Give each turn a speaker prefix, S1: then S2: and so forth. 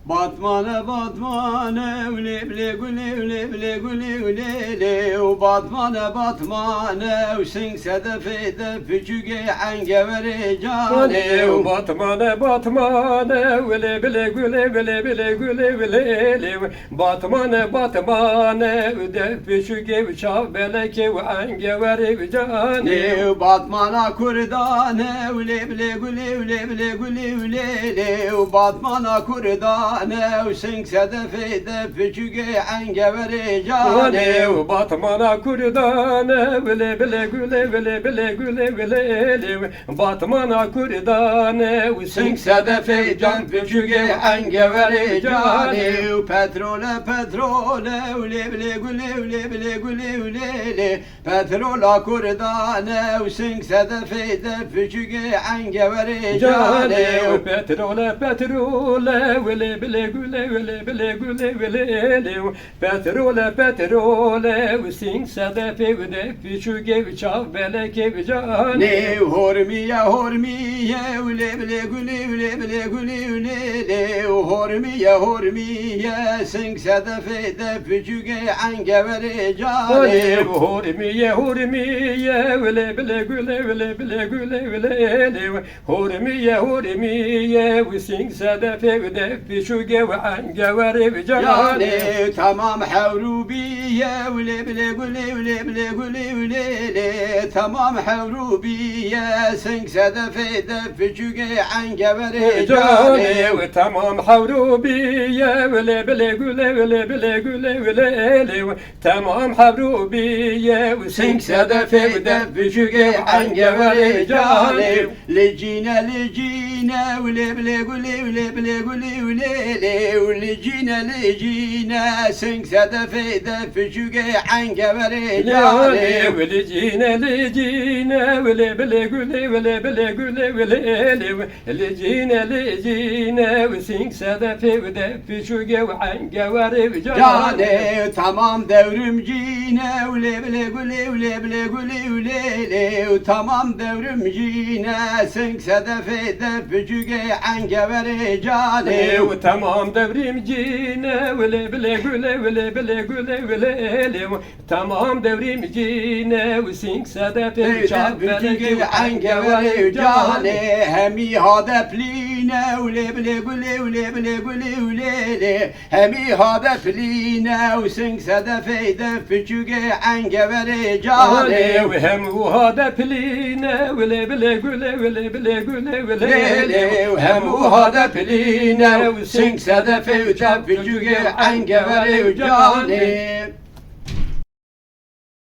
S1: Batmane batmane ule bile gule ule bile gule ule le batmane batmane sing sedefe de fücüge engevere cane
S2: Batmane batmane ule bile gule bile bile gule bile le Batmane batmane de fücüge çav beleke engevere cane
S1: Batmana kurdane ule bile gule ule bile gule ule le batmana kurdane ne sing sedefe de fücüge engevere cane
S2: Batmana kurdane bile bile güle bile bile güle bile Batmana kurdane
S1: sing sedefe can fücüge engevere cane Petrole petrole ule bile güle ule bile güle ule Petrola kurdane sing sedefe de fücüge engevere cane
S2: Petrole petrole bile bile güle bile bile güle bile Petrole petrole sing sedefe de fücüge çav beleke cane
S1: Hormiye hormiye ule bile güle ule bile güle ule Hormiye hormiye sing sedefe de fücüge engevere cane
S2: Hormiye hormiye ule bile güle bile bile güle bile Hormiye hormiye sing sedefe de fücüge engevere cane
S1: tamam havrubiye ule bile güle ule bile güle ule tamam havrubiye sing sedefe de fücüge engevere cane
S2: tamam havrubiye vele bile güle vele bile güle vele tamam havrubiye
S1: sing sedefe de fücüge engevere cane lecine lecine ule bile güle ule bile güle ule lecine lecine sing sedefe de fücüge engevere cane
S2: lecine lecine vele bile güle vele bile güle vele lecine lecine sing sedefe de fücüge engevere
S1: cane tamam devrimcine ule bile güle ule bile güle ule tamam devrimcine sing sedefe de fücüge engevere cane
S2: tamam devrimcine vele bile güle vele bile güle vele tamam devrimcine sing sedefe
S1: fücüge engevere cane hemi hadepline ule bile güle ule bile güle ule hemi hadepline sing sedefe de fücüge engevere cane
S2: hem hadepline vele bile güle vele bile güle vele
S1: hem hadepline sing sedefe de fücüge engevere cane